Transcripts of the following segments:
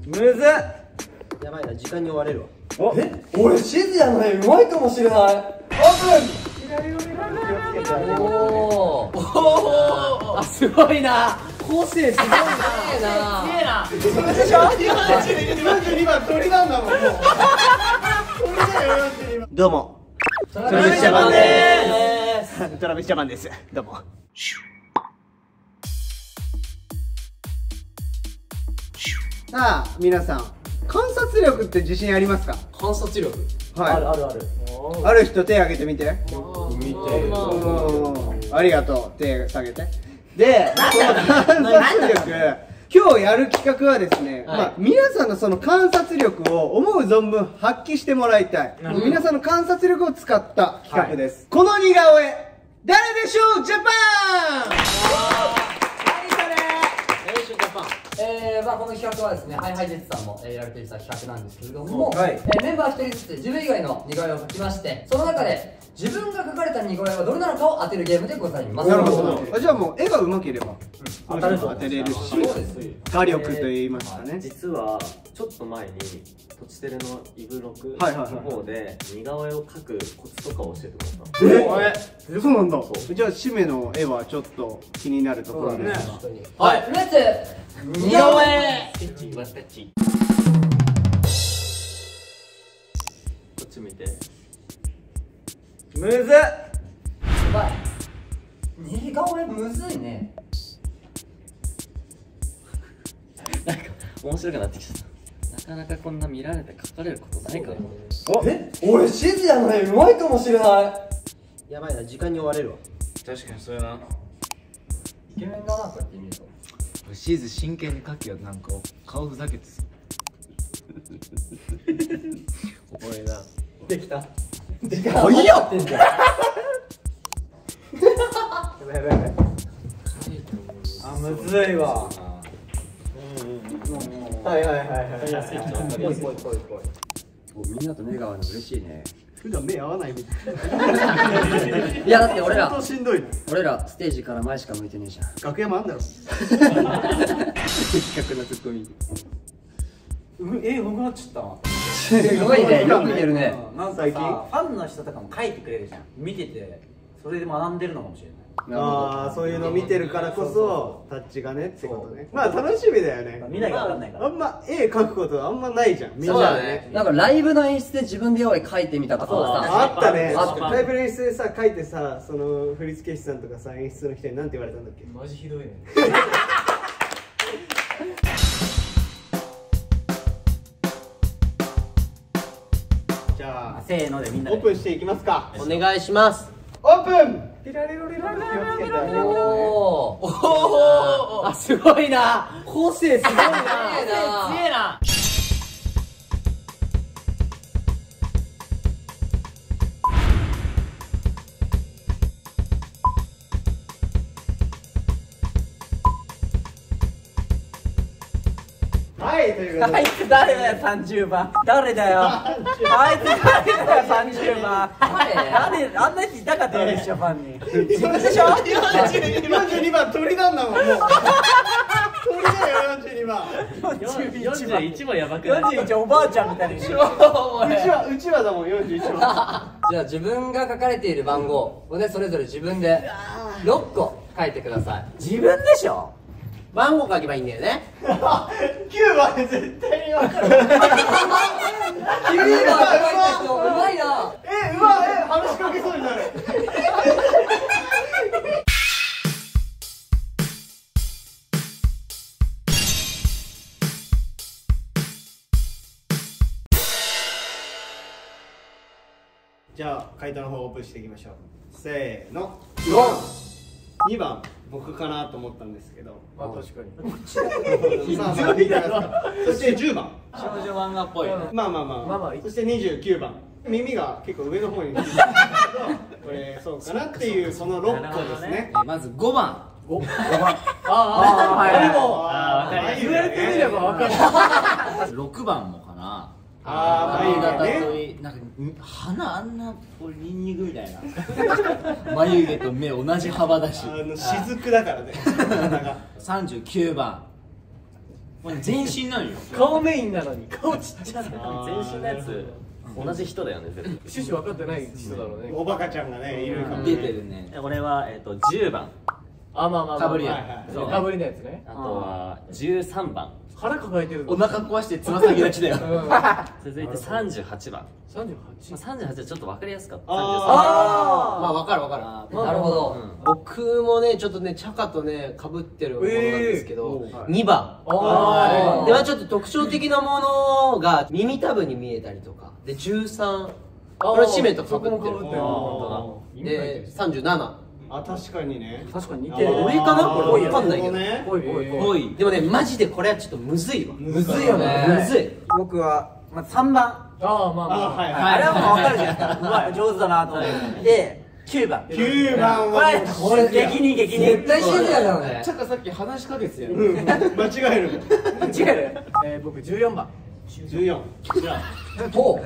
むずっ。やばいな、時間に追われるわ。俺地図やない、うまいかもしれない。オープン。おお、あ、すごいな。構成すごいな。すげえな。それでしょ。42番鳥なんだもん。もう。鳥だよ42番。どうも。トラビスジャパンです。トラビスジャパンです。どうも。さあ皆さん、観察力って自信ありますか？観察力。はい。あるあるある。ある人手挙げてみて。見て。ありがとう。手下げて。で、観察力。今日やる企画はですね、皆さんのその観察力を思う存分発揮してもらいたい。皆さんの観察力を使った企画です。この似顔絵、誰でしょうジャパン。この企画はですね、ＨｉＨｉＪｅｔｓさんもやられていた企画なんですけれども、メンバー1人ずつ自分以外の似顔絵を描きまして、その中で自分が描かれた似顔絵はどれなのかを当てるゲームでございます。なるほど。じゃあもう絵が上手ければ当てれるし、画力と言いますかね。実はちょっと前にとちてるのイブロクの方で似顔絵を描くコツとかを教えてもらった。そうなんだ。じゃあ締めの絵はちょっと気になるところですが、はい、レッツ似顔絵。ステッチワステッチ。こっち見て。むずっ。やばい。似顔絵むずいね。なんか面白くなってきちゃった。なかなかこんな見られて描かれることないから。俺地図やない、うまいかもしれない。やばいな、時間に追われるわ。確かにそうやな。イケメンだな、こうやって見ると。シーズ真剣に描きよ、なんか顔ふざけてさ。おもろいな。できた。時間余ってんじゃん。やばいやばいやばい。あ、むずいわ。はいはいはいはい。みんなと目が合うの嬉しいね。普段目合わないみたい。いやだって俺らしんどいの。俺らステージから前しか向いてねえじゃん。楽屋もあんだろ。的確なツッコミ。うまくなっちゃった。すごいね、よく見てるね。なんかさ、ファンの人とかも書いてくれるじゃん。見ててそれで学んでるのかもしれない。ああ、そういうの見てるからこそタッチがねってことね。まあ楽しみだよね。見なきゃ分かんないから。あんま絵描くことはあんまないじゃん。みんなでね。なんかライブの演出で自分で絵を描いてみたとかさ。あったね。ライブの演出でさ描いてさ、その振付師さんとかさ演出の人に何て言われたんだっけ。マジひどいね。じゃあせーのでみんなでオープンしていきますか。お願いします。オープン。ピラリロリロリ。気をつけてあげよう。おお、あ、すごいな。構成すごいな。すげえな。はい、ということで。あいつ誰だよ30番。誰だよ。あいつ誰だよ30番。誰あんなやついたかったよね、シャパンに。自分でしょ。42番鳥なんだもん。もう鳥だよ42番。41番やばくない41おばあちゃんみたいにしろ。うちわだもん41番。じゃあ自分が書かれている番号をね、それぞれ自分で6個書いてください。自分でしょ。番号書けばいいんだよね。9番で絶対に分かる。9番書いた人うまいな。話しかけそうになる。じゃあ回答の方オープンしていきましょう。せーの。2番僕かなと思ったんですけど。あ、確かに。まあまあ見てますか。そして10番。少女漫画っぽい。まあ。そして29番。耳が結構上の方に。これそうかなっていうその6個ですね。まず5番。5番。言われてみれば分かる。6番もかな。眉型毛ね。といい、なんか鼻あんなこれニンニクみたいな。眉毛と目同じ幅だし。雫だからね。39番。全身なんよ。顔メインなのに顔ちっちゃい。全身のやつ同じ人だよね絶対。趣旨分かってない人だろうね。おバカちゃんがねいるかも。出てるね。俺は10番。あ、まあまあかぶりやそうかぶりのやつね。あとは13番。腹抱えてる。お腹壊してつま先立ちだよ。続いて38番。38。 38はちょっと分かりやすかった。あまあ分かる分かる。なるほど。僕もねちょっとねチャカとね被ってるものなんですけど、2番。ではちょっと特徴的なものが耳たぶに見えたりとかで13。これシメと被ってる。で37。あ、確かにね。確かに似てる。俺かなこれ分かんないけど。ぽいぽいぽい。でもねマジでこれはちょっとむずいわ。むずいよね。むずい。僕はまず3番。ああ、まあまあ。はいあれはもう分かるじゃないですか。うまい、上手だなと思って。で、9番。9番はこれ激に激に。絶対シビアだよね。チャカさっき話しかけてたよ。間違える。違う。僕14番。14。じゃほう。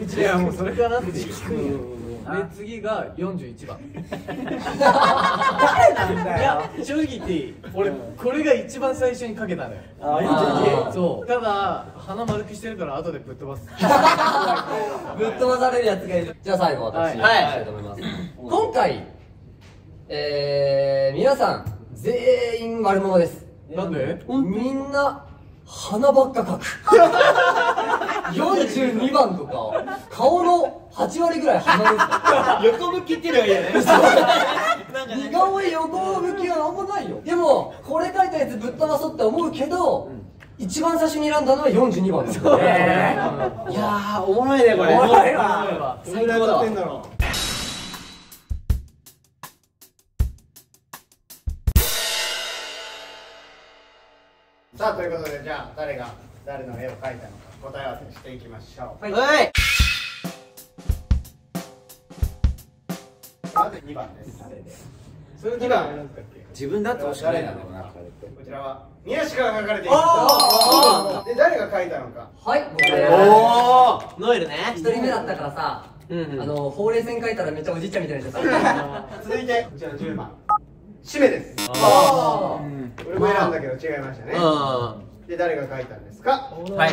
いやもうそれかなって聞くんよ。で次が41番。誰なんだよ。いや正直言っていい。俺これが一番最初にかけたのよ。そう。ただ鼻丸くしてるから後でぶっ飛ばす。ぶっ飛ばされるやつがいる。じゃあ最後私したいと思います。今回皆さん全員悪者です。なんで？みんな鼻ばっか描く。42番とか顔の8割ぐらい鼻ですか。横向きっていうのがいいよね。似顔絵横向きはあんまないよ。でもこれ描いたやつぶっ飛ばそうって思うけど、一番最初に選んだのは42番ですよ。いやーおもろいねこれ。おもろいわ。最高だ。んだろう。さあということでじゃあ誰が誰の絵を描いたのか答え合わせしていきましょう。はい。まず2番です。それ2番自分だって欲しくないだろうな。こちらは宮近が描かれています。で誰が描いたのか。はい。おノエルね。一人目だったからさ、ほうれい線描いたらめっちゃおじいちゃんみたいになっちゃった。続いてこちら10番シメです。俺も選んだけど違いましたね。で誰が描いたんですか。はい。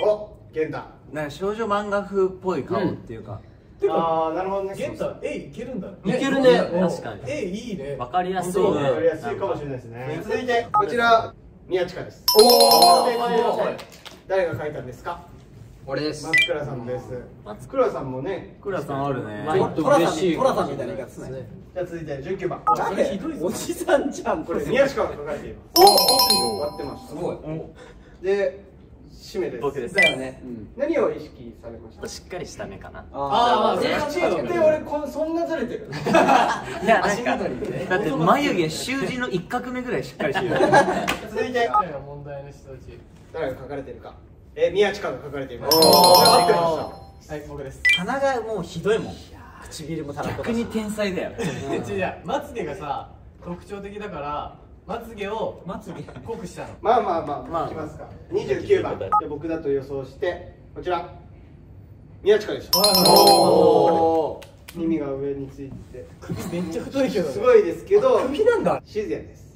お、玄太。なんか少女漫画風っぽい顔っていうか。ああ、なるほどね。ゲンタ、いけるんだね。いけるね。確かに。いいね。分かりやすいね。わかりやすいかもしれないですね。続いてこちら宮近です。誰が描いたんですか。俺です。松倉さんです。松倉さんもね。クラさんあるね。ちょっと嬉しい。トラさんみたいな言い方すね。じゃあ続いて19番。これひどいぞ。おじさんじゃんこれ宮近が描かれています。終わってます。すごい。で締めです。僕です。だよね。何を意識されました。しっかりした目かな。ああ、で俺そんなずれてる。いやなんかだって眉毛習字の一画目ぐらいしっかりしてる。続いて問題の人たち。誰が描かれてるか。宮近が描かれています。はい、僕です。鼻がもうひどいもん。唇もたらこ。逆に天才だよ。違う、まつげがさ特徴的だからまつげを濃くしたの。まあいきますか。29番で僕だと予想してこちら宮近でした。耳が上について首めっちゃ太いけど。すごいですけど首なんだ。静也です。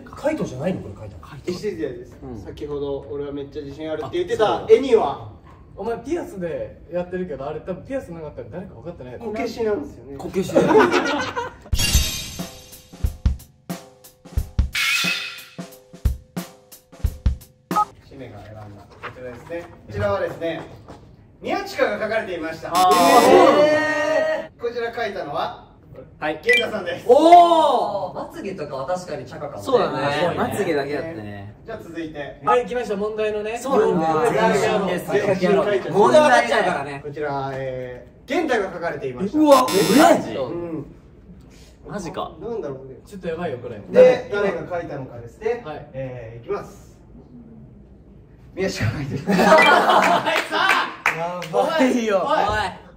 カイトじゃないのこれカイト。静也です。先ほど俺はめっちゃ自信あるって言ってた絵にはお前ピアスでやってるけどあれ多分ピアスなかったら誰か分かってない。こけしなんですよね。こけし。シメが選んだこちらですね。こちらはですね宮近が描かれていました。こちら描いたのははい源太さんです。おお。まつげとかは確かにチャカかもね。そうだね。まつげだけだったね。じゃあ続いてはい、来ました問題のね。そうなんだ。問題になっちゃうからね。こちら源太が描かれていました。うわ、マジか。なんだろうね。ちょっとやばいよこれ。で誰が描いたのかですね。はい。いきます。宮近が描いてる。やばいよ。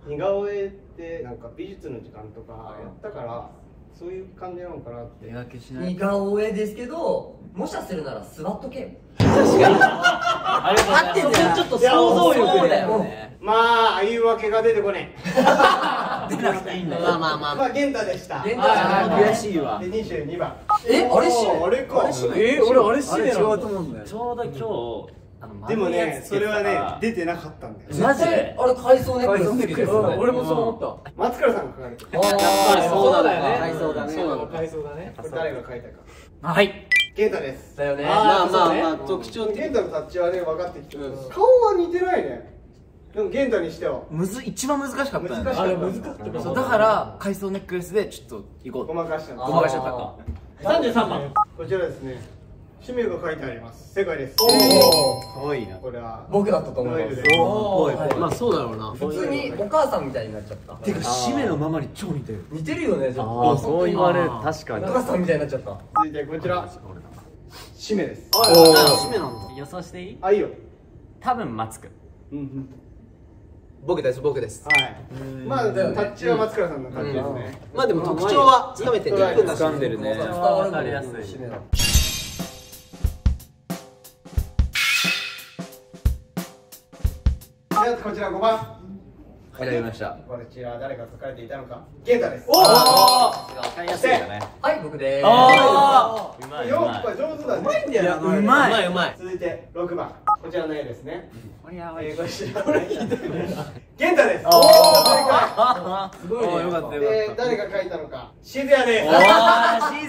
似顔絵ってなんか美術の時間とかやったからそういう感じなのかなって。手分けしない。似顔絵ですけど、もしかするなら座っとけよ。ありがとうございます。ちょっと想像力だよね。まあ言い訳が出てこねえ。出なくていいんだよ。まあ玄太でした。玄太じゃない悔しいわ。で22番。あれしあれか。俺あれしめ違うと思うんだよ。ちょうど今日でもね、それはね出てなかったんだよ。マジであれ海藻ネックレス。俺もそう思った。松倉さんが書かれてる。そうだよね。海藻だね。海藻だね。これ誰が書いたか。はい。玄太です。だよね。まあ特徴的。玄太のタッチはね分かってきてる。顔は似てないね。でも玄太にしては一番難しかったよね。あれ難しかった。そうだから海藻ネックレスでちょっと行こう。ごまかしたの。ごまかしちゃった。33番。こちらですね。趣味が書いてあります。正解です。かわいいな。これは僕だったと思います。まあそうだろうな。普通にお母さんみたいになっちゃった。てか締めのママに超似てる。似てるよね。ああそう言われる。確かにお母さんみたいになっちゃった。続いてこちら。締めです。締めなんだ。予想していい？あ、いいよ。多分マツくん。僕です。はい。まあタッチは松倉さんの感じですね。まあでも特徴はつかめて1分だし。掴んでるね。伝わるわかりやすい。締めだ。ではこちら5番。選びました。こちら誰が書かれていたのか。玄太です。わかりやすいよね。はい、僕でーす。うまい。よく上手だね。うまいんだよ。うまい。続いて6番。こちらの絵ですね。これやばい。こちらの絵。玄太です。すごいね。よかったで、誰が書いたのか。静谷です。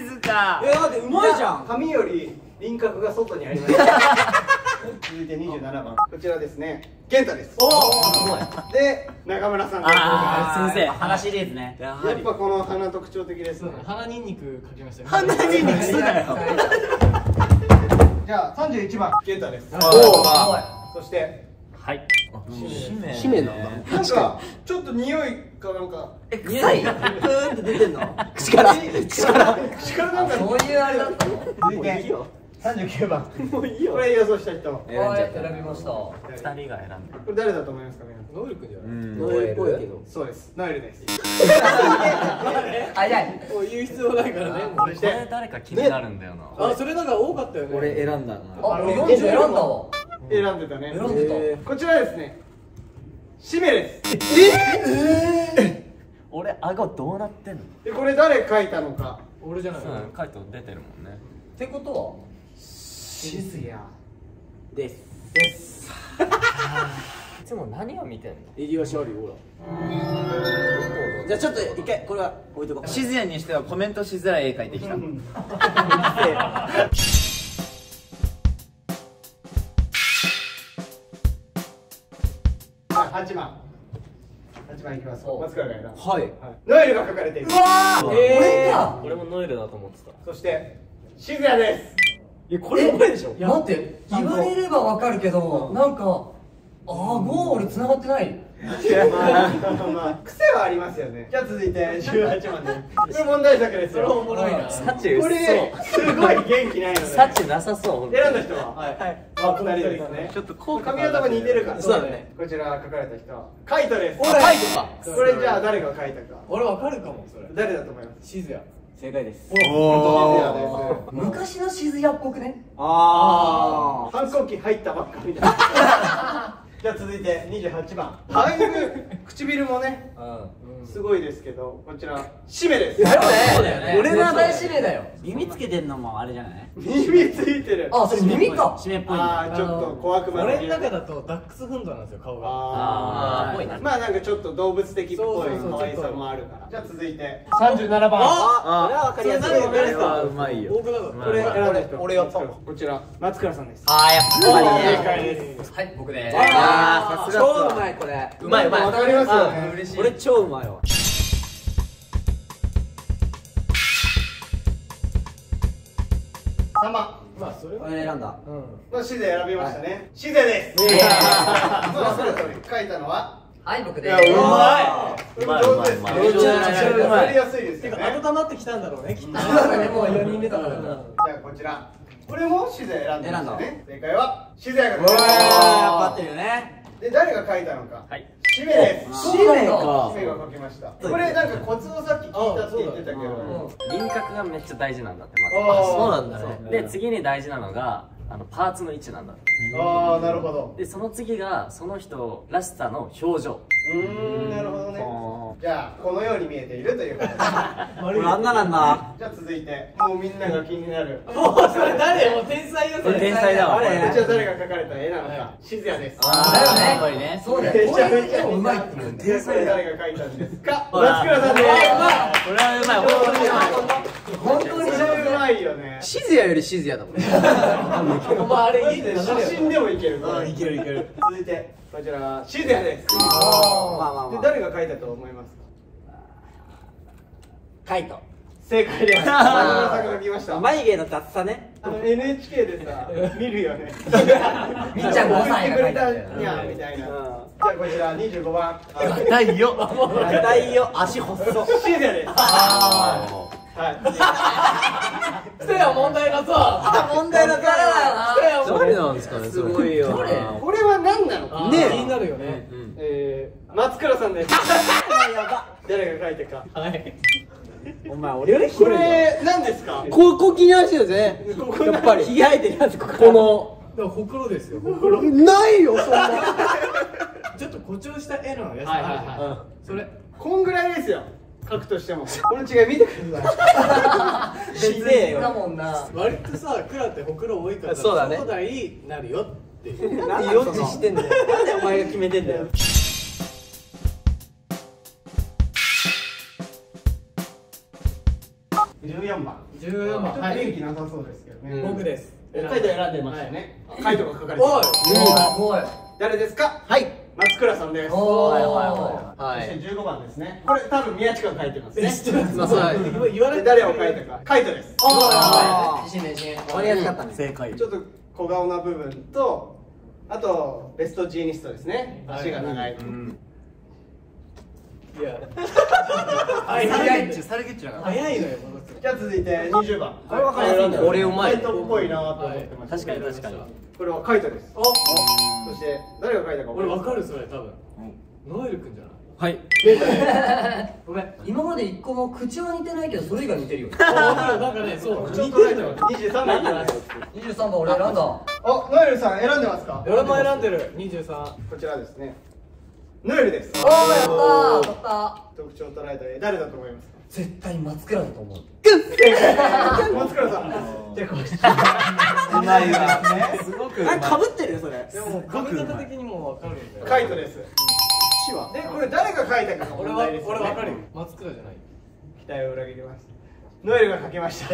静か。だってうまいじゃん。髪より輪郭が外にありました。続いて27番。こちらですね。玄太です。で、中村さんです。先生。花シリーズね。やっぱこの鼻特徴的ですね。鼻ニンニクかけましたよ。鼻に肉すなよ。じゃあ31番。玄太です。そしてはい。締めなんだ。なんかちょっと匂いかなんか臭い。プーンって出てんの。口からなんかそういうあれだったの。続いて39番。もういいよ。これ予想した人。こ選びました。二人が選んで。れ誰だと思いますか皆さん。ノエル君じゃない。ノエルっぽいけど。そうです。ノエルです。早い。もう言う必要ないからね。そしこれて誰か気になるんだよな。あ、それなんか多かったよね。俺選んだな。あ、俺40選んだわ。選んでたね。選んでた。こちらですね。締めです。俺顎どうなってんの？でこれ誰書いたのか。俺じゃない。っカイト出てるもんね。てことは静谷です。いつも何を見てんの？襟足あるよほら。じゃあちょっと一回これは置いとこう。静谷にしてはコメントしづらい絵描いてきた。8番いきます。松倉が選んだ。はい。ノエルが書かれている。俺か。俺もノエルだと思ってた。そして静谷です。これうまいでしょ。待って、言われればわかるけど、なんか顎俺繋がってない。まあ癖はありますよね。じゃあ続いて18番です。これ問題作ですよ。おもろいな。サチこれすごい元気ないので。サチなさそう。選んだ人は2人ですね。ちょっとこう髪型も似てるから。そうだね。こちら書かれた人はカイトです。カイトか。これじゃあ誰が書いたか。俺わかるかもそれ。誰だと思います？静谷。正解です。静谷です。昔の静谷っぽくね。あ反抗期入ったばっかみたいな。じゃあ続いて28番。だいぶ唇もねすごいですけど、こちら締めです。そうだよね。俺の大指名だよ。耳つけてんのもあれじゃない？耳ついてる。あ、それ耳か。締めっぽい。ああ、ちょっと小悪魔の俺の中だとダックスフンドなんですよ顔が。ああ、まあなんかちょっと動物的っぽい可愛さもあるから。じゃあ続いて37番。これはわかりやすい。これはうまいよ。僕だから。これ選んだ人。俺やったわ。こちら松倉さんです。ああやっぱり正解です。はい、僕で。ああさすが。超うまいこれ。うまい。わかりますよね。嬉しい。これ超うまいわ。3番。まあそれは俺選んだ。のシゼ選びましたね。シゼです。まあそれぞれ書いたのは。はい、僕で。うまい。上手ですね。めちゃくちゃうまい。わかりやすいですよね。温まってきたんだろうね、きっと。そうだね、もう4人目だから。じゃあこちら。これもシゼ選んでましたね。正解はシゼが書い頑張た。ってるよね。で誰が書いたのか。はい。シメです。締めか。シメが書きました。これなんかコツをさっき聞いたって言ってたけど。輪郭がめっちゃ大事なんだってあそうなんだね。で次に大事なのがパーツの位置なんだって。ああ、なるほど。でその次がその人らしさの表情。なるほどね。じゃあこのように見えているという形で俺あんななんだ。じゃあ続いてもうみんなが気になるもうそれ誰？もう天才よそれ。天才だわ。あれ。じゃあ誰が描かれた絵なのか静也です。だよね。やっぱりね。そうだよ。これでもうまいっていう。天才誰が描いたんですか？松倉さんです。これはうまい。本当にうまいよね。静也より静也だもんね。お前あれいいね。写真でもいける。いけるいける。続いてこちら静也です。で誰が描いたと思いますか？カイト。正解です。松村さんが来ました。眉毛の雑さね。NHK でさ見るよね。みっちゃん5歳が描いたにゃみたいな。じゃあこちら25番。痛いよ。痛いよ。足細っ。静也です。はい。人や問題なさ。問題なさ。誰なんですかね。すごいよ。これは何なのか。ね、気になるよね。松倉さんです。誰が描いたか。はい。お前俺よりこれ何ですか。ここ気になるよね。やっぱりひげ生えてるやつこのほくろですよ。ほくろないよそんな。ちょっと誇張した絵のやつはいはいあるじゃん。それこんぐらいですよ。描くとしてもこの違い見てください。ひでえよ。だもんな。割とさクラってほくろ多いからそうだね。そうだいなるよっていう。なんで予知してんだよ。なんでお前が決めてんだよ。14番。14番。ちょっと元気なさそうですけどね。僕です。カイト選んでましたね。カイトが書かれておい。おい。誰ですか。はい。松倉さんです。おー。そして15番ですね。これ多分宮近が書いてますね。まあそうだ。言われて誰を書いたか。カイトです。自信自信。終わりやすかったね。正解。ちょっと小顔な部分と、あとベストジーニストですね。足が長い。いや。サルゲッチュだから。早いのよ。じゃあ続いて20番。これはカイト。俺うまい。カイトっぽいなと思ってました。確かに確かに。これはカイトです。そして誰が書いたか。俺わかるそれ多分。ノエルくんじゃない。はい。ごめん。今まで一個も口は似てないけどそれ以外似てるよ。なんかねそう似てるのよ。23番いきます。23番俺選んだ。ノエルさん選んでますか。俺も選んでる。23。こちらですね。ノエルです。おーやったー。特徴を捉えた絵誰だと思いますか。絶対松倉だと思う。松倉さん。じゃあこうして。うまいわ。すごく。あかぶってるよそれ。でも髪型的にもわかるんだよ。カイトです。でこれ誰が書いたかが問題ですよね。俺わかるよ。松倉じゃない。期待を裏切ります。ノエルが書きました。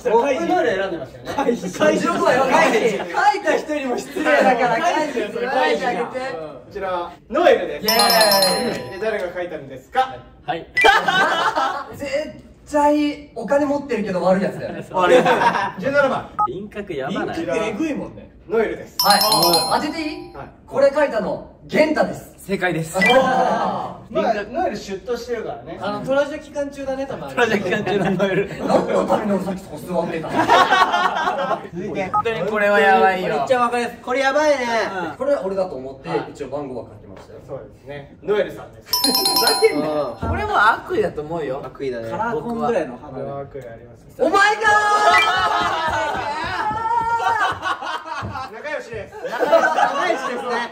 ノエル選んでましたよね。書いた人にも失礼だから書いてあげて。こちらノエルです。誰が書いたんですか。はい。絶対お金持ってるけど悪いやつだよね。17番。輪郭やばない。えぐいもんね。ノエルです。はい。当てていい？これ書いたの玄太です。正解です。ノエルシュッとしてるからね。トラジャ期間中だね、多分。トラジャ期間中のノエル。何のために俺さっきそこ座ってたの？続いて本当にこれはやばいよ。めっちゃわかりやすい。これやばいね。これ俺だと思って一応番号は書きましたよ。そうですね。ノエルさんです。これも悪意だと思うよ。悪意だね。カラーコンぐらいのこれは悪意あります。お前か仲良しです。仲良しですね。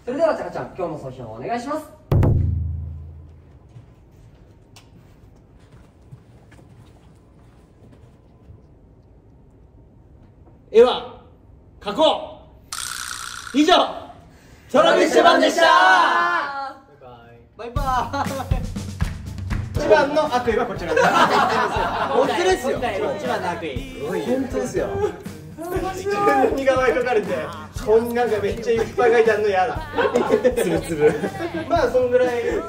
それではちゃかちゃん、今日の総評をお願いします。絵は描こう。以上トラビッシュ版でした。バイバイ。一番の悪意はこちらです。本当ですよ。一番の悪意。本当ですよ。自分の似顔絵描かれてこんなんかめっちゃいっぱい描いてあるの嫌だ。つるつる。まあそんぐらいでし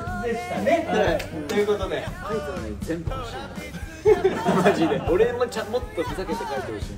たね。ということで全部欲しいマジで俺ももっとふざけて書いてほしい。